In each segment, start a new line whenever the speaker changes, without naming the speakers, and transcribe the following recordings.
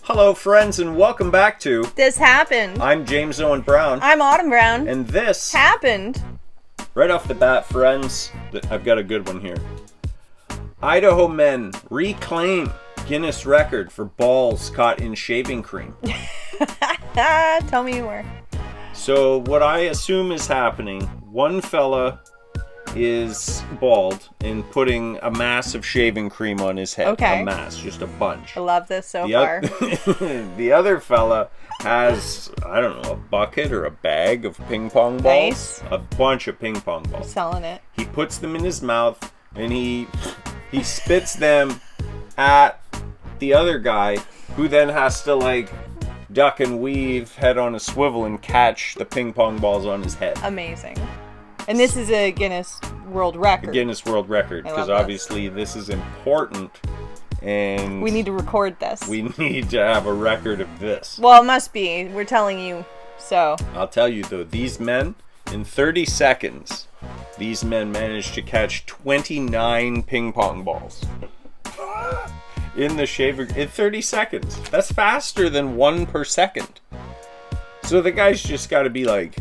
Hello, friends, and welcome back to
This Happened.
I'm James Owen Brown.
I'm Autumn Brown.
And this
happened.
Right off the bat, friends, I've got a good one here. Idaho men reclaim Guinness record for balls caught in shaving cream.
Tell me more.
So what I assume is happening, one fella is bald and putting a mass of shaving cream on his head.
Okay.
A mass, just a bunch.
I love this so far.
The other fella has, I don't know, a bucket or a bag of ping pong balls.
Nice.
A bunch of ping pong balls.
Selling it.
He puts them in his mouth and he spits them at the other guy, who then has to like duck and weave, head on a swivel, and catch the ping pong balls on his head.
Amazing. And this is a Guinness World Record.
A Guinness World Record, because obviously this is important, and
we need to record this.
We need to have a record of this.
Well, it must be. We're telling you so.
I'll tell you though, these men, in 30 seconds, these men managed to catch 29 ping pong balls in the shaver in 30 seconds. That's faster than 1 per second. So the guy's just got to be like,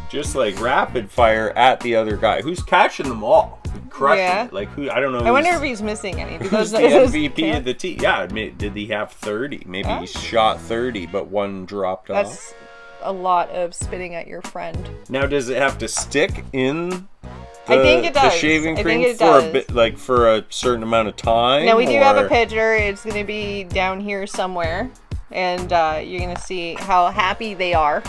just like rapid fire at the other guy who's catching them all, crushing it. Like who? I don't know.
I wonder if he's missing any.
Who's the MVP of the team? Yeah, did he have 30? Maybe he shot 30, but one dropped off.
That's a lot of spitting at your friend.
Now, does it have to stick in?
I think it does.
The shaving cream
I think it
for
does.
a bit, like for a certain amount of time.
Now we do have a picture. It's going to be down here somewhere, and you're going to see how happy they are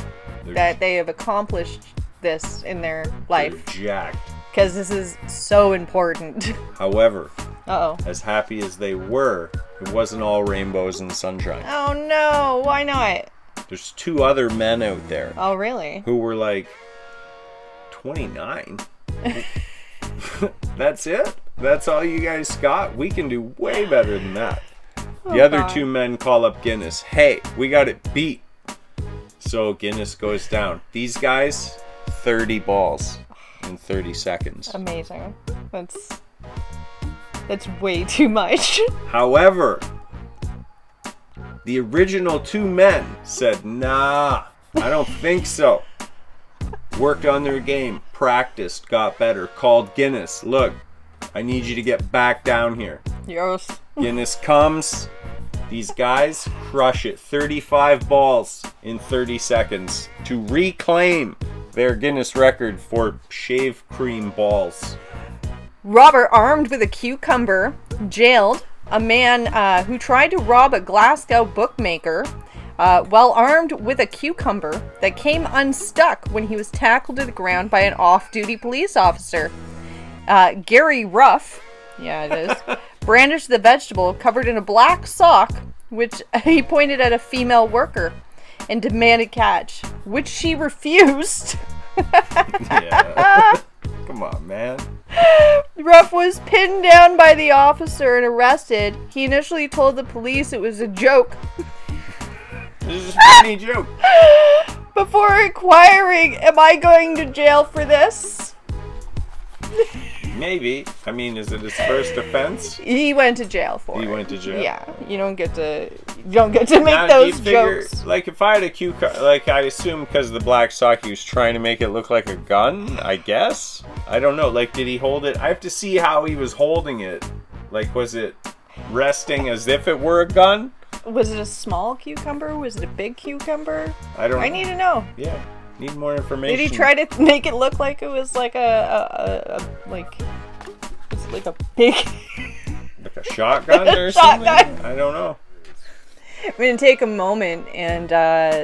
that they have accomplished this in their life.
They're jacked.
Because this is so important.
However,
uh-oh,
as happy as they were, it wasn't all rainbows and sunshine.
Oh no, why not?
There's 2 other men out there.
Oh really?
Who were like 29. That's it? That's all you guys got? We can do way better than that. The other 2 men call up Guinness. Hey, we got it beat. So Guinness goes down. These guys, 30 balls in 30 seconds.
Amazing. That's way too much.
However, the original 2 men said, nah, I don't think so. Worked on their game, practiced, got better, called Guinness. Look, I need you to get back down here.
Yes.
Guinness comes. These guys crush it. 35 balls in 30 seconds to reclaim their Guinness record for shave cream balls.
Robert, armed with a cucumber, jailed a man who tried to rob a Glasgow bookmaker while armed with a cucumber that came unstuck when he was tackled to the ground by an off-duty police officer. Gary Ruff, yeah it is, brandished the vegetable covered in a black sock, which he pointed at a female worker and demanded cash, which she refused.
Yeah. Come on, man.
Ruff was pinned down by the officer and arrested. He initially told the police it was a joke.
This is a funny joke.
Before inquiring, am I going to jail for this?
Maybe. I mean, is it his first offense?
He went to jail for it.
He went to jail.
Yeah, you don't get to make those jokes.
Like if I had a cucumber, like I assume because the black sock, he was trying to make it look like a gun. I guess. I don't know. Like, did he hold it? I have to see how he was holding it. Like, was it resting as if it were a gun?
Was it a small cucumber? Was it a big cucumber?
I don't know.
I need to know.
Yeah. Need more information.
Did he try to make it look like it was like a big
like a shotgun or something? I don't know.
I'm going to take a moment and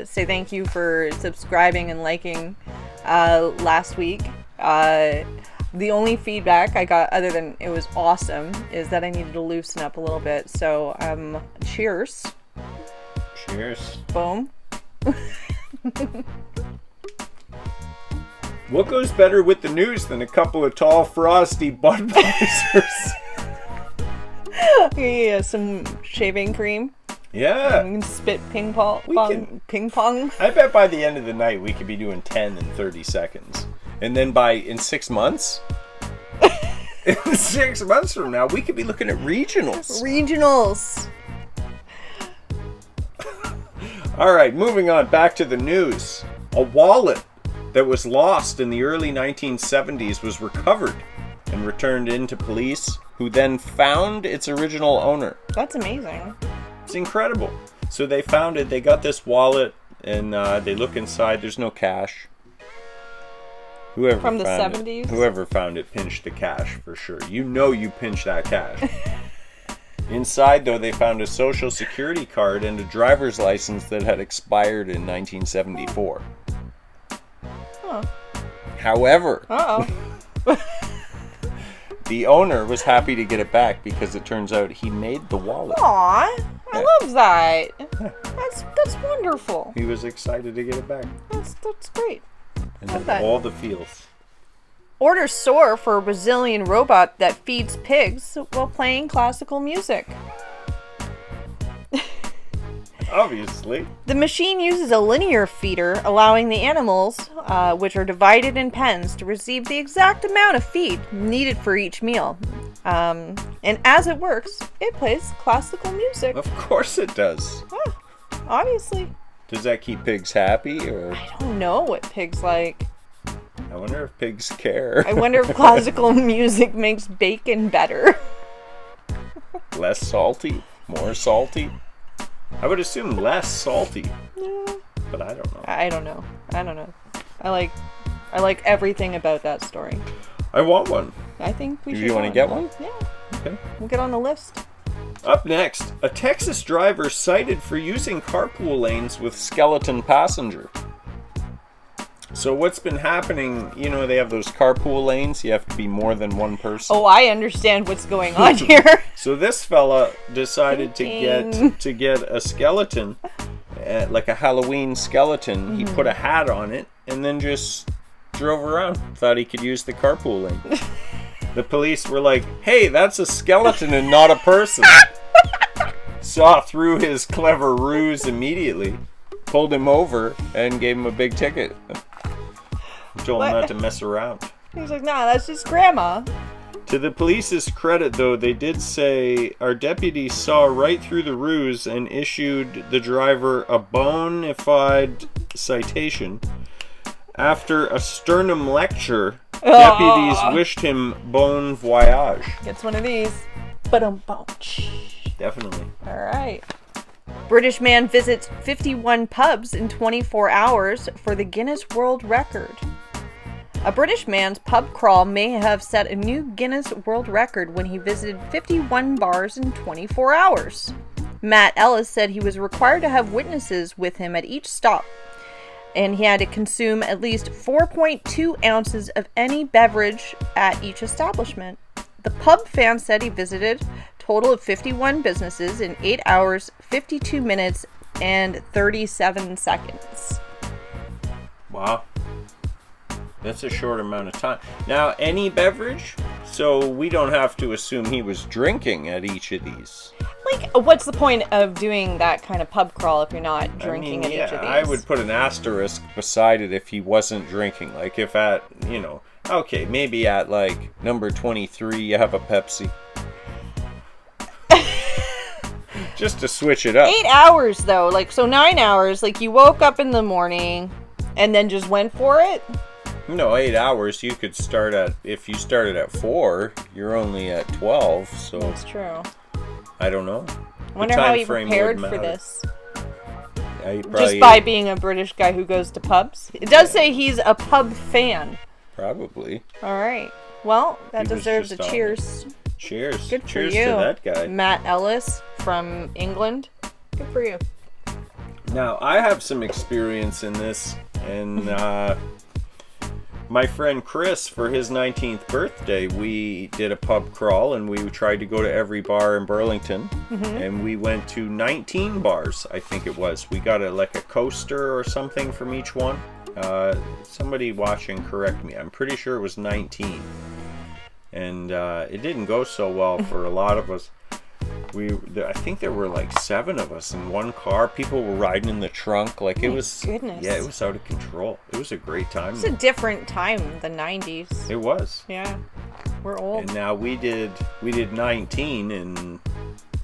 say thank you for subscribing and liking last week. The only feedback I got, other than it was awesome, is that I needed to loosen up a little bit. So, cheers.
Cheers.
Boom.
What goes better with the news than a couple of tall, frosty Budweisers?
Yeah, some shaving cream.
Yeah.
And we can spit ping pong.
I bet by the end of the night we could be doing 10 in 30 seconds. And then in 6 months, in 6 months from now, we could be looking at regionals.
Regionals.
All right, moving on back to the news. A wallet that was lost in the early 1970s was recovered and returned in to police, who then found its original owner.
That's amazing.
It's incredible. So they found it, they got this wallet, and they look inside, there's no cash. Whoever
From the
found
70s?
Whoever found it pinched the cash for sure. You know you pinched that cash. Inside, though, they found a social security card and a driver's license that had expired in 1974.
Huh.
However,
Uh-oh.
the owner was happy to get it back because it turns out he made the wallet.
Aw, I love that. That's wonderful.
He was excited to get it back.
That's great.
And
Love
had
that.
all the feels.
Orders soar for a Brazilian robot that feeds pigs while playing classical music.
Obviously.
The machine uses a linear feeder, allowing the animals, which are divided in pens, to receive the exact amount of feed needed for each meal. And as it works, it plays classical music.
Of course it does.
Obviously.
Does that keep pigs happy, or
I don't know what pigs like.
I wonder if pigs care.
I wonder if classical music makes bacon better.
Less salty? More salty? I would assume less salty.
Yeah.
But I don't know.
I don't know. I like everything about that story.
I want one.
I think we
Do
should.
you want to get one?
Yeah.
Okay.
We'll get on the list.
Up next, a Texas driver cited for using carpool lanes with skeleton passenger. So what's been happening, you know, they have those carpool lanes. You have to be more than one person.
Oh, I understand what's going on here.
So this fella decided to
Thinking.
get a skeleton, like a Halloween skeleton. He put a hat on it and then just drove around. Thought he could use the carpool lane. The police were like, "Hey, that's a skeleton and not a person." Saw through his clever ruse immediately, pulled him over, and gave him a big ticket. Told him not to mess around.
He's like, nah, that's just grandma.
To the police's credit, though, they did say our deputies saw right through the ruse and issued the driver a bona fide citation. After a sternum lecture, deputies wished him bon voyage.
Gets one of these. Ba-dum-bum-ch.
Definitely.
All right. British man visits 51 pubs in 24 hours for the Guinness World Record. A British man's pub crawl may have set a new Guinness World Record when he visited 51 bars in 24 hours. Matt Ellis said he was required to have witnesses with him at each stop, and he had to consume at least 4.2 ounces of any beverage at each establishment. The pub fan said he visited a total of 51 businesses in 8 hours, 52 minutes, and 37 seconds.
Wow. That's a short amount of time. Now, any beverage? So we don't have to assume he was drinking at each of these.
Like, what's the point of doing that kind of pub crawl if you're not drinking at each of these?
I would put an asterisk beside it if he wasn't drinking. Like, if at, you know, okay, maybe at, like, number 23, you have a Pepsi. Just to switch it up.
8 hours, though. Like, so 9 hours. Like, you woke up in the morning and then just went for it?
No, 8 hours. You could start at, if you started at 4, you're only at 12, so
That's true.
I don't know.
I wonder how you prepared for this. Just by being a British guy who goes to pubs. It does say he's a pub fan.
Probably.
All right. Well, that
He was
deserves a
just on
cheers.
Cheers.
Good for
Cheers
you.
to that guy.
Matt Ellis from England. Good for you.
Now, I have some experience in this, and my friend Chris, for his 19th birthday, we did a pub crawl, and we tried to go to every bar in Burlington, and we went to 19 bars, I think it was. We got a coaster or something from each one. Somebody watching correct me. I'm pretty sure it was 19. And it didn't go so well for a lot of us. I think there were like 7 of us in one car. People were riding in the trunk. Like it was.
Goodness.
Yeah, it was out of control. It was a great time.
It's a different time, the 90s.
It was.
Yeah. We're old.
And now we did 19, and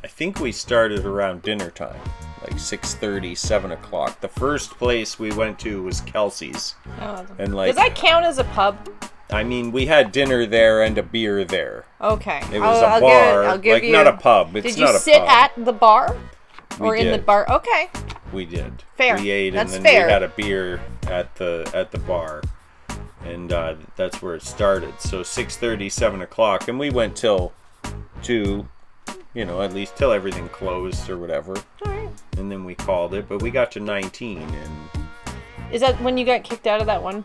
I think we started around dinner time, like 6:30, 7 o'clock. The first place we went to was Kelsey's.
Oh.
And like,
does that count as a pub?
I mean, we had dinner there and a beer there.
Okay.
It was a bar,
I'll give
like
you,
not a pub. It's
did you
not a
sit
pub.
at the bar? Or
We
in the
did.
bar? Okay.
We did.
Fair.
We ate
That's
and then
fair.
we had a beer at the bar, and that's where it started. So 6:30, 7 o'clock, and we went till 2, at least till everything closed or whatever.
All right.
And then we called it, but we got to 19, and
Is that when you got kicked out of that one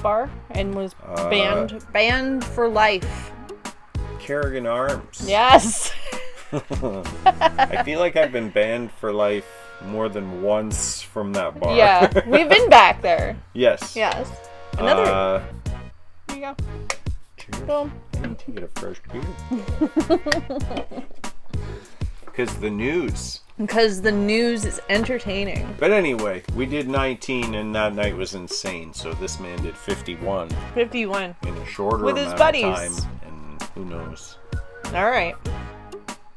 bar and was banned for life?
Kerrigan Arms.
Yes.
I feel like I've been banned for life more than once from that bar.
Yeah, we've been back there.
Yes.
Yes. Another. Here you go.
Cheers.
Boom.
I need to get a fresh beer. Because the news.
Because the news is entertaining.
But anyway, we did 19, and that night was insane. So this man did 51
51.
in a shorter
With his
amount
buddies.
of time, and who knows?
All right.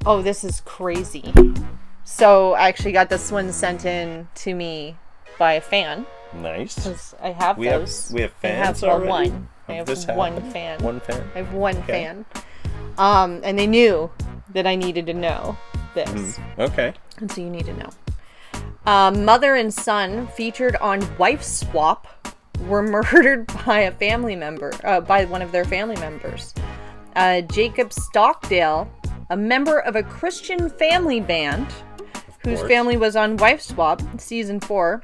Oh, this is crazy. So I actually got this one sent in to me by a fan.
Nice.
Because I have
We
those.
have fans
I have
already?
one. I
Of
have
this
one
happening?
fan.
One fan.
I have one
Okay.
fan. And they knew that I needed to know this.
Okay.
And so you need to know. Mother and son featured on Wife Swap were murdered by a family member, by one of their family members. Jacob Stockdale, a member of a Christian family band, whose
course.
family was on Wife Swap, season 4,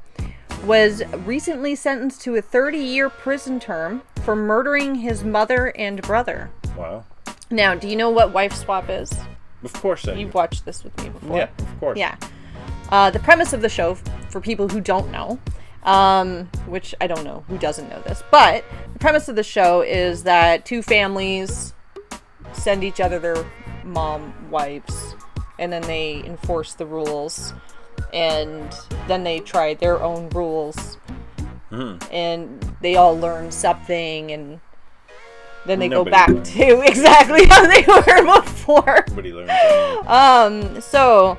was recently sentenced to a 30-year prison term for murdering his mother and brother.
Wow.
Now, do you know what Wife Swap is?
Of course I do.
You've watched this with me before.
Yeah, of course.
Yeah. The premise of the show, for people who don't know, which I don't know who doesn't know this, but the premise of the show is that 2 families send each other their wives, and then they enforce the rules, and then they try their own rules, and they all learn something, and then they
Nobody
go back
learns.
to exactly how they were before.
Nobody learns anything.
So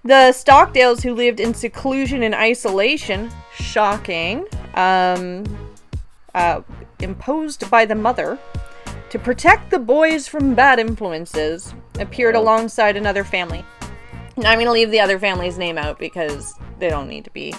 the Stockdales, who lived in seclusion and isolation, shocking, imposed by the mother to protect the boys from bad influences, appeared alongside another family. Now I'm going to leave the other family's name out because they don't need to be.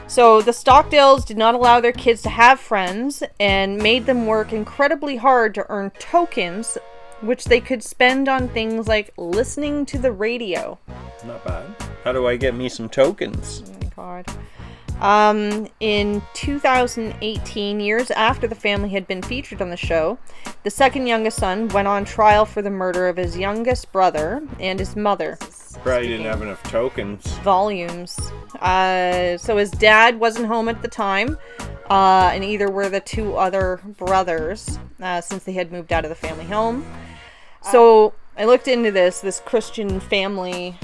So the Stockdales did not allow their kids to have friends and made them work incredibly hard to earn tokens, which they could spend on things like listening to the radio.
Not bad. How do I get me some tokens?
Oh my god. In 2018, years after the family had been featured on the show, the second youngest son went on trial for the murder of his youngest brother and his mother.
Probably didn't have enough tokens.
Volumes. So his dad wasn't home at the time, and either were the 2 other brothers, since they had moved out of the family home. So I looked into this Christian family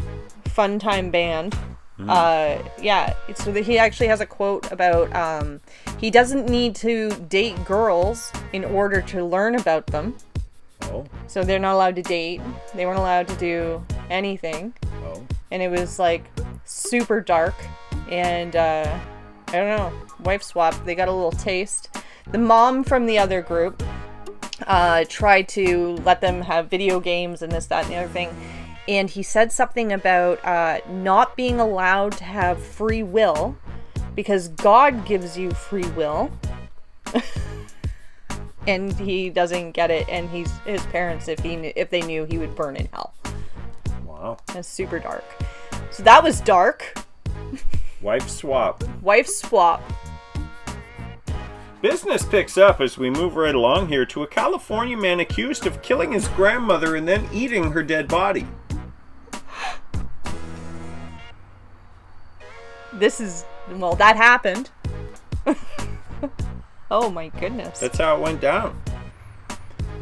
fun time band. So he actually has a quote about he doesn't need to date girls in order to learn about them.
Oh.
So they're not allowed to date. They weren't allowed to do anything.
Oh.
And it was like super dark. And I don't know, Wife Swap, they got a little taste. The mom from the other group tried to let them have video games and this, that, and the other thing. And he said something about not being allowed to have free will because God gives you free will. And he doesn't get it, and his parents, if they knew, he would burn in hell.
Wow.
That's super dark. So that was dark.
Wife swap.
Wife Swap.
Business picks up as we move right along here to a California man accused of killing his grandmother and then eating her dead body.
That happened. Oh my goodness.
That's how it went down.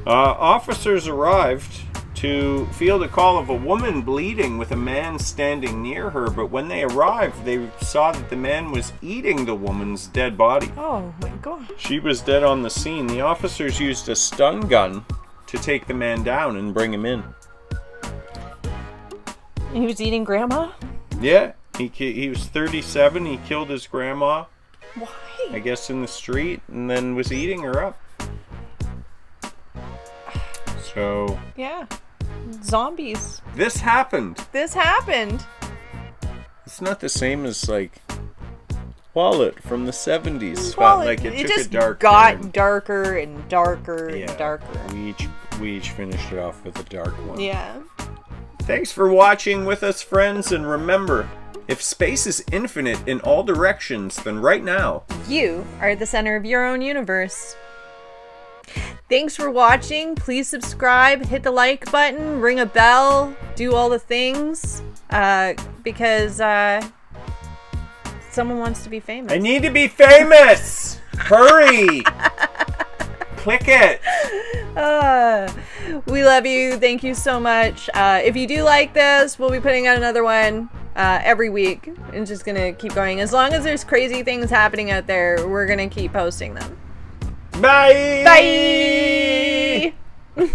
Officers arrived to field a call of a woman bleeding with a man standing near her, but when they arrived, they saw that the man was eating the woman's dead body.
Oh my god.
She was dead on the scene. The officers used a stun gun to take the man down and bring him in.
He was eating grandma?
Yeah, he was 37. He killed his grandma,
Why?
I guess, in the street, and then was eating her up. So...
Yeah. Zombies.
This happened.
This happened.
It's not the same as, like, Wallet from the 70s.
Well,
Like, it took
just
a dark
got
turn.
darker and darker
Yeah,
and darker.
We each finished it off with a dark one.
Yeah.
Thanks for watching with us, friends, and remember, if space is infinite in all directions, then right now,
You are the center of your own universe. Thanks for watching. Please subscribe, hit the like button, ring a bell, do all the things, because someone wants to be famous.
I need to be famous! Hurry! Click it!
We love you. Thank you so much. If you do like this, we'll be putting out another one every week. And just gonna keep going. As long as there's crazy things happening out there, we're gonna keep posting them.
Bye!
Bye!